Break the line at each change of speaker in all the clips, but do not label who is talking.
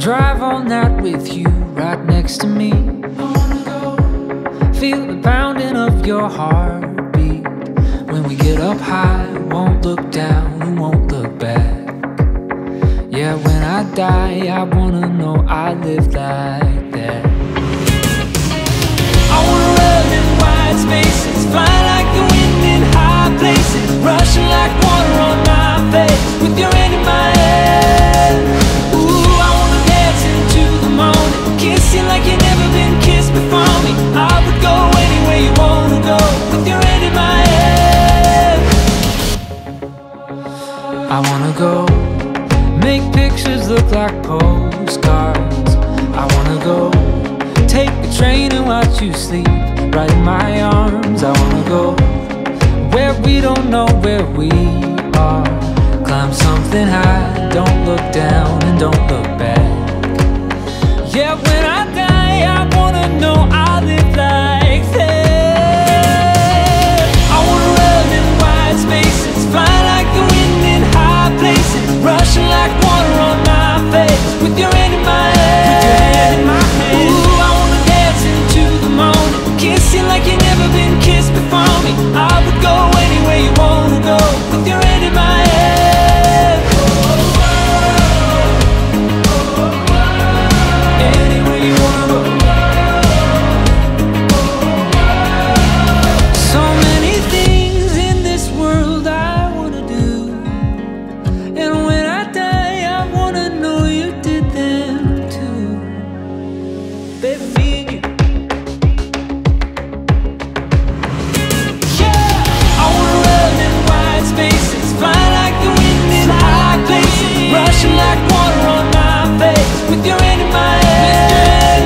drive all night with you right next to me. I wanna go feel the pounding of your heartbeat. When we get up high, won't look down and won't look back. Yeah, when I die, I wanna know I lived like that. I wanna run in wide spaces, fly like the wind in high places, rushing like water on my face, with your hand in my head. Ooh, I wanna dance into the morning, kiss you like you've never been kissed before me. I would go anywhere you wanna go, with your hand in my head. I wanna go make pictures look like postcards. I wanna go take the train and watch you sleep right in my arms. I wanna go where we don't know where we are. Climb something high, don't look down and don't look back. Yeah, when I die, I wanna know I live like that. I wanna run in wide spaces, fly like the wind in high places, rushing like water on my face, with your hand in my head. Ooh, I wanna dance into the morning, kiss you like you've never been kissed before me. I would go anywhere you wanna go, with your hand in my head. Anywhere you wanna go. So many things in this world I wanna do, and when I die, I wanna know you did them too. Baby, me and you. Yeah, I wanna run in wide spaces, fly like the wind in high places, rushing like water on my face, with your hand in my head.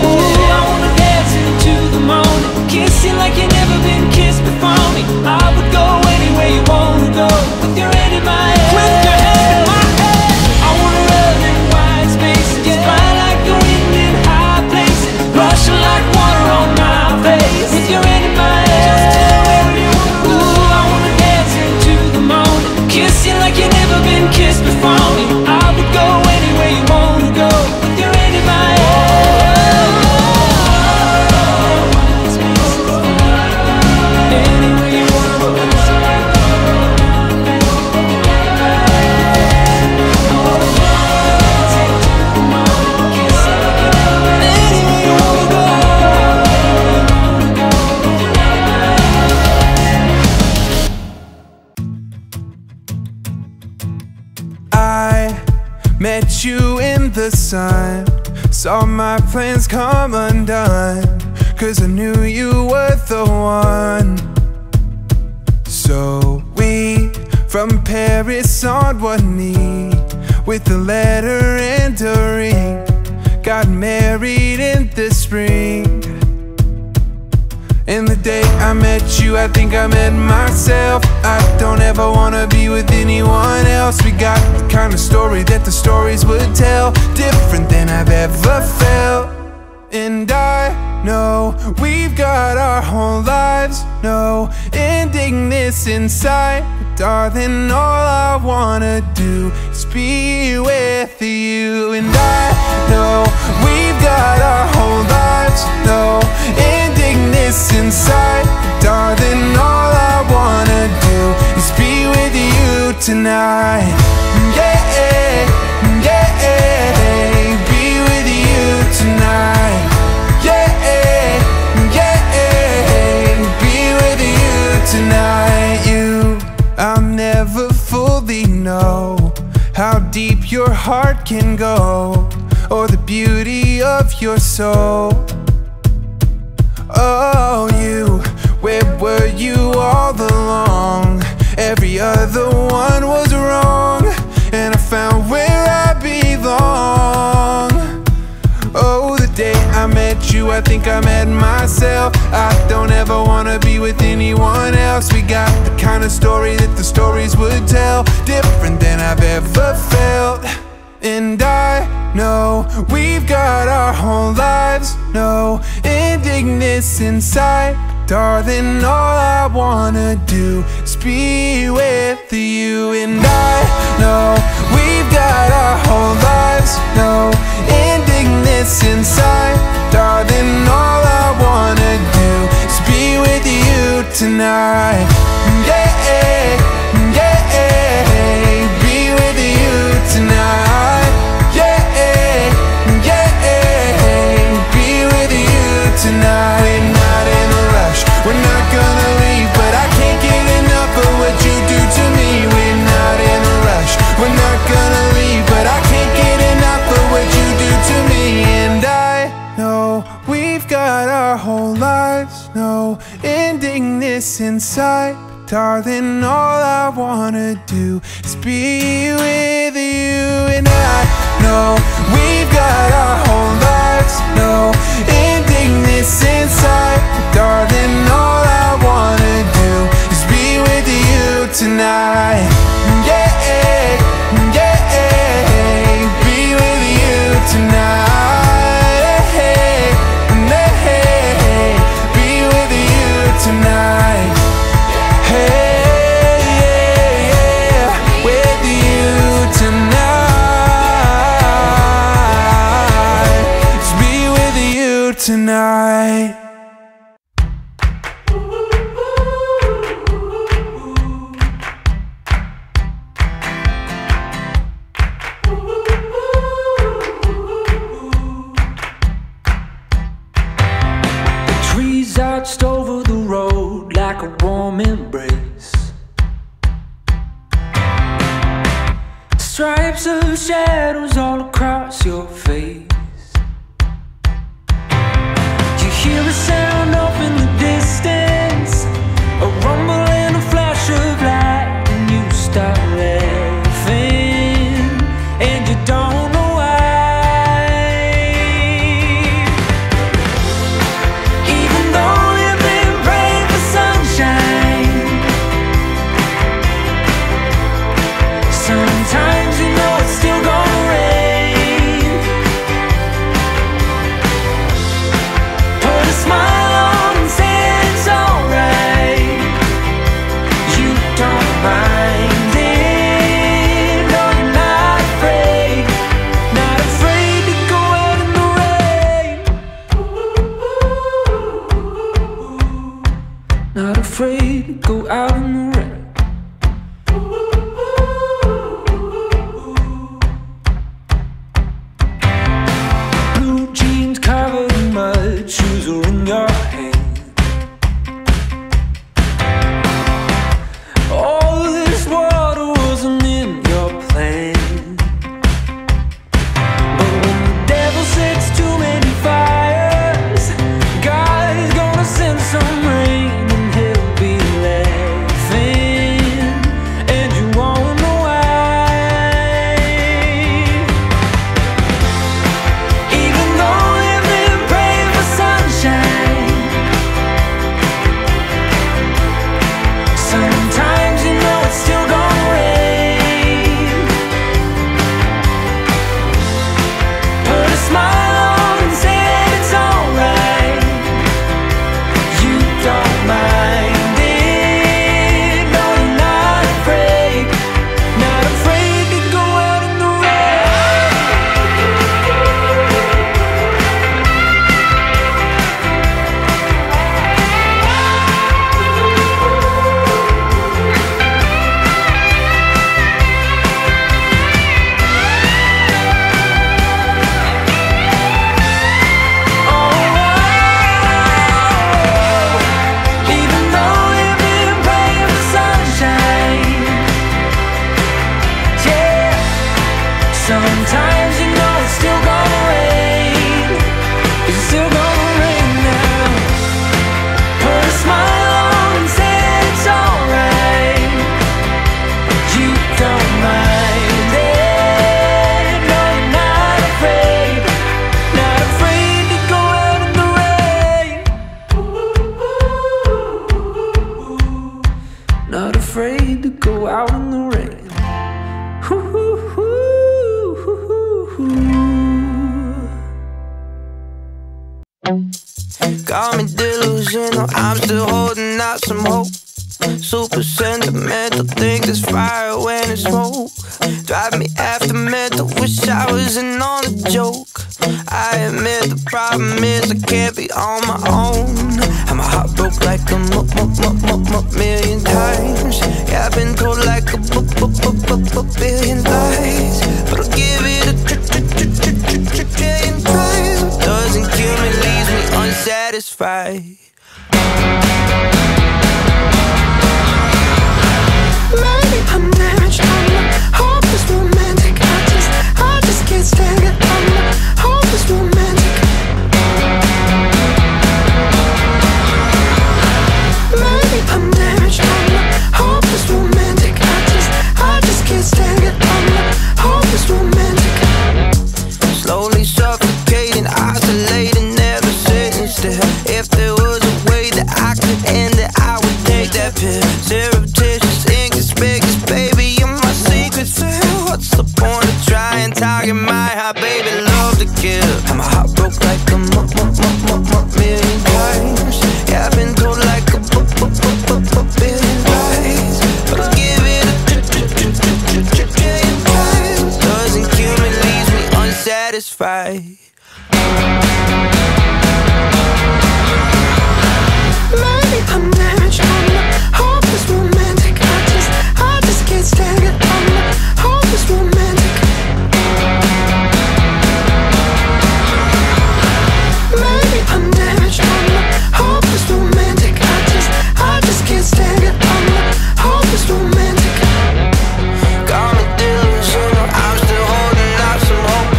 Ooh, I wanna dance into the morning, kiss you like you've never been kissed before me. I would go anywhere you wanna go, with your hand in my head. With your hand in my head. I wanna run in wide spaces, fly like the wind in high places, rushing like water on my face, with your hand in my head. Ooh, I wanna dance into the morning, kiss you like you've never been kissed before me. I would go anywhere you wanna go, with your hand in my head. Anywhere you wanna go.
I met you in the sun, saw my plans come undone, 'cause I knew you were the one. So we, from Paris on one knee, with a letter and a ring, got married in the spring. And the day I met you, I think I met myself. I don't ever wanna be with anyone else. We got the kind of story that the stories would tell, different than I've ever felt. And I know we've got our whole lives, no ending this inside. But darling, all I wanna do is be with you. And I know we've got our whole lives, no ending this inside. But darling, all I wanna do is be with you tonight. Yeah, yeah, be with you tonight. Yeah, be with you tonight. I'll never fully know how deep your heart can go, or the beauty of your soul. Oh, you, where were you all along? Every other one was wrong, and I found where I belong. Oh, the day I met you, I think I met myself. I don't ever wanna be with anyone else. We got the kind of story that the stories would tell, different than I've ever felt. And I know we've got our whole lives, no ending this inside. Darling, all I wanna do is be with you. And I know we've got our whole lives, no tonight. Yeah, yeah, be with you tonight. Yeah, yeah, be with you tonight. We're not in a rush, we're not gonna leave, but I can't get enough of what you do to me. We're not in a rush, we're not gonna leave, but I can't get enough of what you do to me. And I know we've got our whole lives, no ending this inside. Darling, all I wanna do is be with you. And I know we've got our whole lives, no ending this inside. Darling, all I wanna do is be with you tonight. Yeah, yeah, be with you tonight. Be with you tonight. Hey, yeah, with you tonight. Just be with you tonight.
Trees arched over the road like a warm embrace. Stripes of shadows all across your face. You hear a sound off in the distance, a rumble and a flash of light, and you start laughing, and you don't know why. Even though you've been praying for sunshine, sometimes you know it's still gonna rain. Put a smile on and say it's alright. You don't mind it, no, you're not afraid. Not afraid to go out in the rain. Not afraid to go out in the rain. Blue jeans covered in mud, shoes are in your hand. All this water wasn't in your plan, but when the devil sets too many fires, God is gonna send some rain, and he'll be laughing, and you won't know why. Even though you've been praying for sunshine, sometimes you know it's still gonna rain. Put a smile on and say it's alright. You don't mind it, no, you're not afraid. Not afraid to go out in the rain. Even though you've been praying for sunshine, yeah, sometimes you know it's still gonna rain. It's still gonna rain now. Put a smile on and say it's alright. You don't mind it, no, you're not afraid. Not afraid to go out in the rain. Not afraid to go out in the rain.
Got me delusional, I'm still holding out some hope. Super sentimental, think there's fire when it's smoke. Drive me after mental, wish I wasn't on a joke. I admit the problem is I can't be on my own. I'm heart broke like a million times. Yeah, I've been told like a billion lies, but I'll give it a trillion tries. What doesn't kill me leaves me unsatisfied. Maybe I'm damaged, I'm not hopeless romantic. I just can't stand it, I'm not hopeless romantic. Maybe I'm damaged, I'm not hopeless romantic. I just can't stand it, I'm not hopeless romantic. Slowly suffocating, isolating, never sitting still. If there was a way that I could end it, I would take that pill. Surreptitious, inconspicuous, baby, you're my secret cell. What's the point of trying, talking my heart, baby, love to kill. And my heart broke like a million times. Yeah, I've been told like a billion lies, but I'll give it a trillion tries. What doesn't kill me leaves me unsatisfied. Maybe I'm damaged, I'm not hopeless romantic. I just can't stand it, I'm not hopeless romantic. Maybe I'm damaged, I'm not hopeless romantic. I just can't stand it, I'm not hopeless romantic. Got me delusional, I'm still holding out some hope.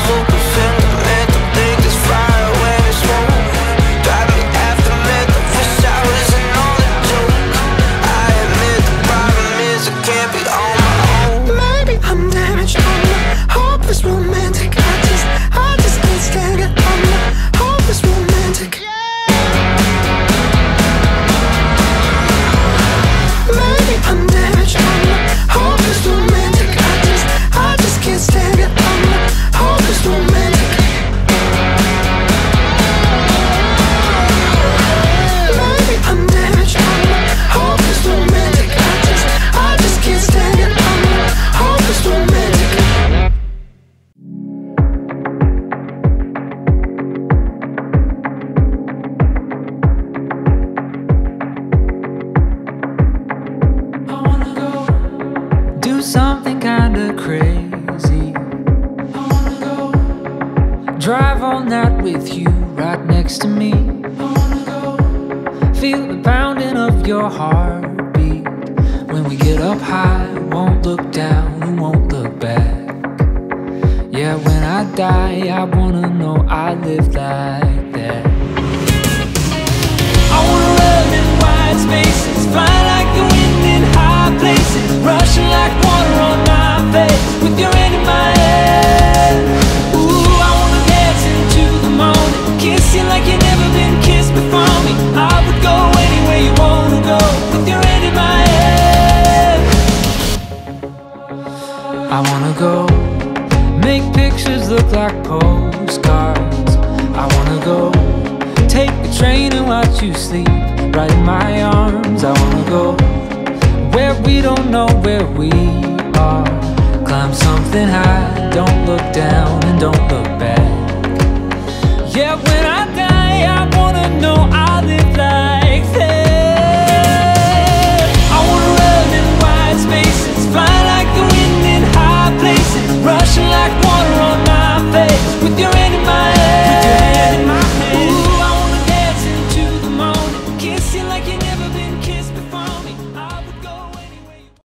Super sentimental, think this fire when it's smoke. Drive me after mental, wish I wasn't all a joke. I admit the problem is I can't be on my own. Maybe I'm damaged, I'm not hopeless romantic. I just can't stand it, I'm not hopeless romantic. Maybe I'm damaged, I'm not hopeless romantic. I just can't stand it, I'm not hopeless romantic. Maybe I'm damaged, I'm not hopeless romantic. I just can't stand it, I'm not hopeless romantic.
Do something kinda crazy. I wanna go drive all night with you right next to me. I wanna go feel the pounding of your heartbeat. When we get up high, won't look down, we won't look back. Yeah, when I die, I wanna know I lived like that. I wanna run in wide spaces, fly like the wind in high places, rushing like water on my face, with your hand in my hand. Ooh, I wanna dance into the morning, kiss you like you've never been kissed before me. I would go anywhere you wanna go, with your hand in my hand. I wanna go make pictures look like postcards. I wanna go take the train and watch you sleep right in my arms. I wanna go where we don't know where we are. Climb something high, don't look down and don't look back. Yeah, when I die, I wanna know I live like that. I wanna run in wide spaces, fly like the wind in high places, rushing like water on my face, with your